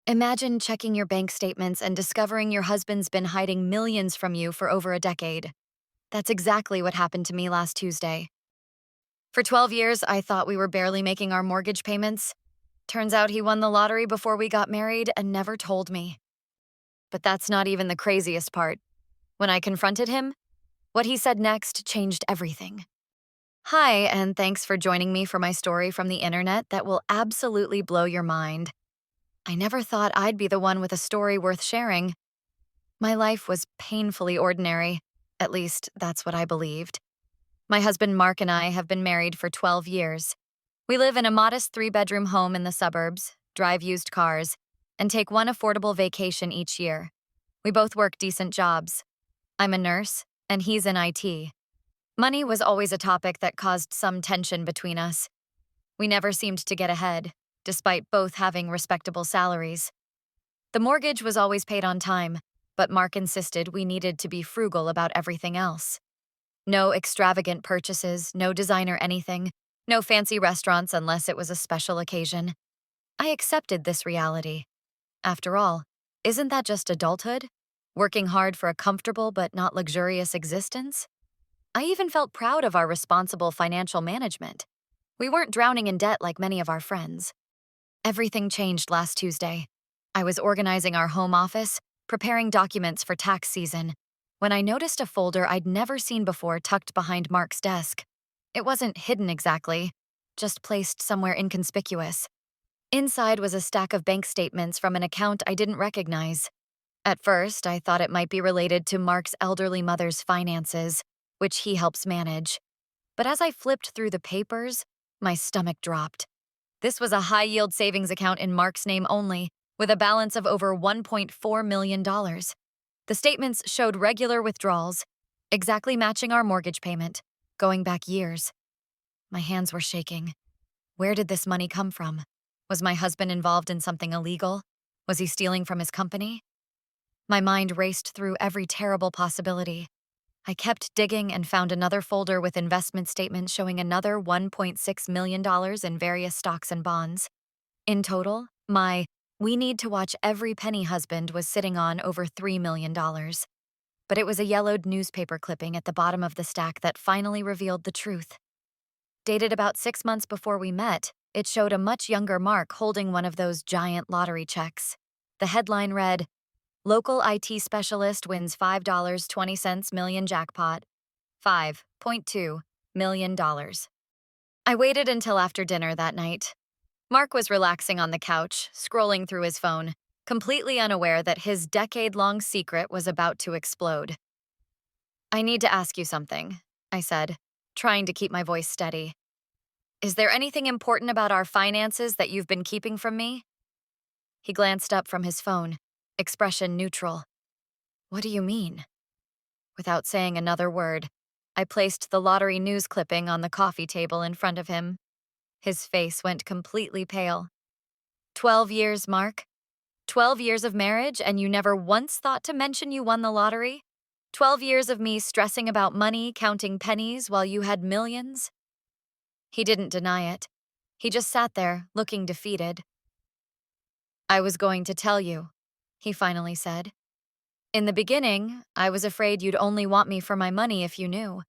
Imagine checking your bank statements and discovering your husband's been hiding millions from you for over a decade. That's exactly what happened to me last Tuesday. For 12 years, I thought we were barely making our mortgage payments. Turns out he won the lottery before we got married and never told me. But that's not even the craziest part. When I confronted him, what he said next changed everything. Hi, and thanks for joining me for my story from the internet that will absolutely blow your mind. I never thought I'd be the one with a story worth sharing. My life was painfully ordinary. At least, that's what I believed. My husband Mark and I have been married for 12 years. We live in a modest 3-bedroom home in the suburbs, drive used cars, and take one affordable vacation each year. We both work decent jobs. I'm a nurse, and he's in IT. Money was always a topic that caused some tension between us. We never seemed to get ahead, despite both having respectable salaries. The mortgage was always paid on time, but Mark insisted we needed to be frugal about everything else. No extravagant purchases, no designer anything, no fancy restaurants unless it was a special occasion. I accepted this reality. After all, isn't that just adulthood? Working hard for a comfortable but not luxurious existence? I even felt proud of our responsible financial management. We weren't drowning in debt like many of our friends. Everything changed last Tuesday. I was organizing our home office, preparing documents for tax season, when I noticed a folder I'd never seen before tucked behind Mark's desk. It wasn't hidden exactly, just placed somewhere inconspicuous. Inside was a stack of bank statements from an account I didn't recognize. At first, I thought it might be related to Mark's elderly mother's finances, which he helps manage. But as I flipped through the papers, my stomach dropped. This was a high-yield savings account in Mark's name only, with a balance of over $1.4 million. The statements showed regular withdrawals, exactly matching our mortgage payment, going back years. My hands were shaking. Where did this money come from? Was my husband involved in something illegal? Was he stealing from his company? My mind raced through every terrible possibility. I kept digging and found another folder with investment statements showing another $1.6 million in various stocks and bonds. In total, my "we need to watch every penny" husband was sitting on over $3 million. But it was a yellowed newspaper clipping at the bottom of the stack that finally revealed the truth. Dated about 6 months before we met, it showed a much younger Mark holding one of those giant lottery checks. The headline read, "Local IT specialist wins $5.20 million jackpot. $5.2 million." I waited until after dinner that night. Mark was relaxing on the couch, scrolling through his phone, completely unaware that his decade-long secret was about to explode. "I need to ask you something," I said, trying to keep my voice steady. "Is there anything important about our finances that you've been keeping from me?" He glanced up from his phone, expression neutral. "What do you mean?" Without saying another word, I placed the lottery news clipping on the coffee table in front of him. His face went completely pale. 12 years, Mark? 12 years of marriage, and you never once thought to mention you won the lottery? 12 years of me stressing about money, counting pennies while you had millions? He didn't deny it. He just sat there, looking defeated. "I was going to tell you," he finally said. "In the beginning, I was afraid you'd only want me for my money if you knew.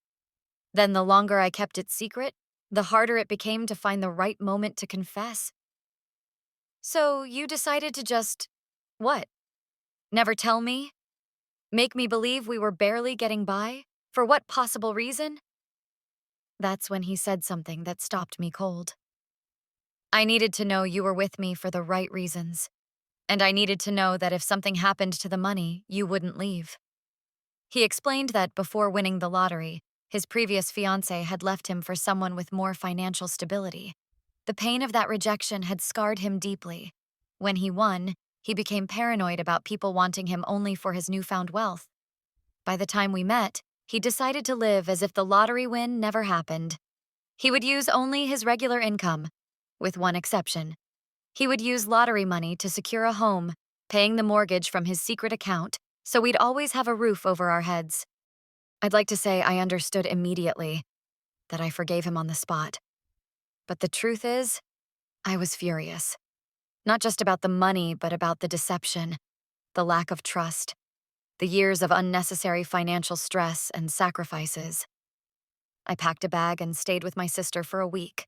Then the longer I kept it secret, the harder it became to find the right moment to confess. So you decided to just, what? Never tell me? Make me believe we were barely getting by? For what possible reason?" That's when he said something that stopped me cold. "I needed to know you were with me for the right reasons. And I needed to know that if something happened to the money, you wouldn't leave." He explained that before winning the lottery, his previous fiancée had left him for someone with more financial stability. The pain of that rejection had scarred him deeply. When he won, he became paranoid about people wanting him only for his newfound wealth. By the time we met, he decided to live as if the lottery win never happened. He would use only his regular income, with one exception. He would use lottery money to secure a home, paying the mortgage from his secret account, so we'd always have a roof over our heads. I'd like to say I understood immediately, that I forgave him on the spot. But the truth is, I was furious. Not just about the money, but about the deception, the lack of trust, the years of unnecessary financial stress and sacrifices. I packed a bag and stayed with my sister for a week.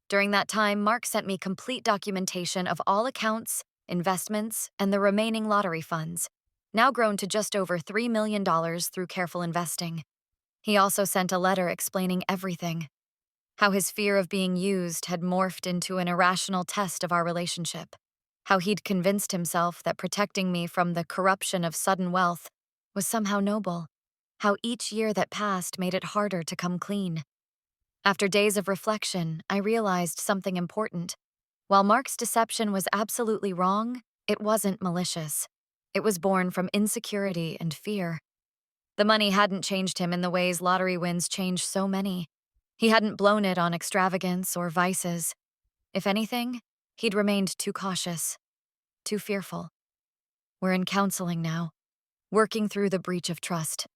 During that time, Mark sent me complete documentation of all accounts, investments, and the remaining lottery funds, now grown to just over $3 million through careful investing. He also sent a letter explaining everything, how his fear of being used had morphed into an irrational test of our relationship, how he'd convinced himself that protecting me from the corruption of sudden wealth was somehow noble, how each year that passed made it harder to come clean. After days of reflection, I realized something important. While Mark's deception was absolutely wrong, it wasn't malicious. It was born from insecurity and fear. The money hadn't changed him in the ways lottery wins change so many. He hadn't blown it on extravagance or vices. If anything, he'd remained too cautious, too fearful. We're in counseling now, working through the breach of trust.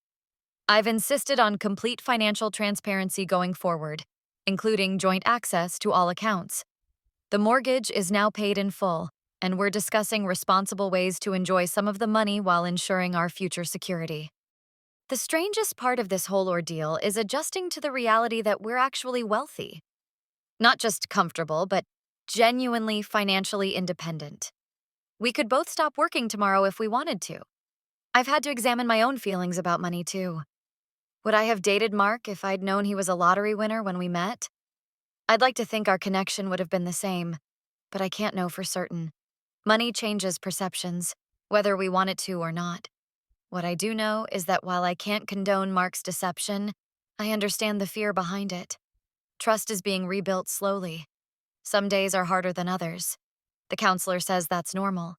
I've insisted on complete financial transparency going forward, including joint access to all accounts. The mortgage is now paid in full, and we're discussing responsible ways to enjoy some of the money while ensuring our future security. The strangest part of this whole ordeal is adjusting to the reality that we're actually wealthy. Not just comfortable, but genuinely financially independent. We could both stop working tomorrow if we wanted to. I've had to examine my own feelings about money, too. Would I have dated Mark if I'd known he was a lottery winner when we met? I'd like to think our connection would have been the same, but I can't know for certain. Money changes perceptions, whether we want it to or not. What I do know is that while I can't condone Mark's deception, I understand the fear behind it. Trust is being rebuilt slowly. Some days are harder than others. The counselor says that's normal.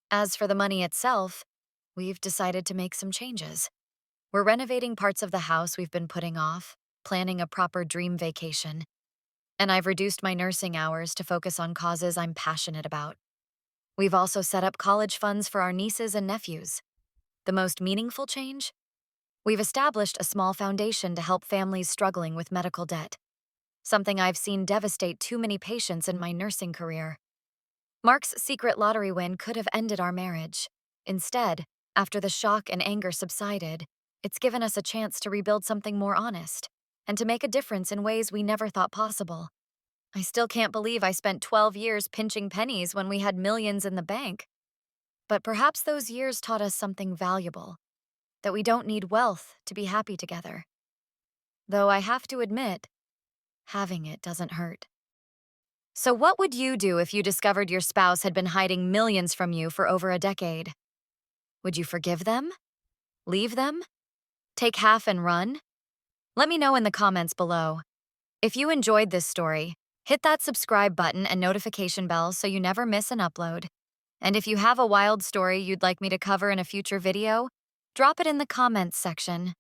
As for the money itself, we've decided to make some changes. We're renovating parts of the house we've been putting off, planning a proper dream vacation. And I've reduced my nursing hours to focus on causes I'm passionate about. We've also set up college funds for our nieces and nephews. The most meaningful change? We've established a small foundation to help families struggling with medical debt, something I've seen devastate too many patients in my nursing career. Mark's secret lottery win could have ended our marriage. Instead, after the shock and anger subsided, it's given us a chance to rebuild something more honest and to make a difference in ways we never thought possible. I still can't believe I spent 12 years pinching pennies when we had millions in the bank. But perhaps those years taught us something valuable, that we don't need wealth to be happy together. Though I have to admit, having it doesn't hurt. So what would you do if you discovered your spouse had been hiding millions from you for over a decade? Would you forgive them? Leave them? Take half and run? Let me know in the comments below. If you enjoyed this story, hit that subscribe button and notification bell so you never miss an upload. And if you have a wild story you'd like me to cover in a future video, drop it in the comments section.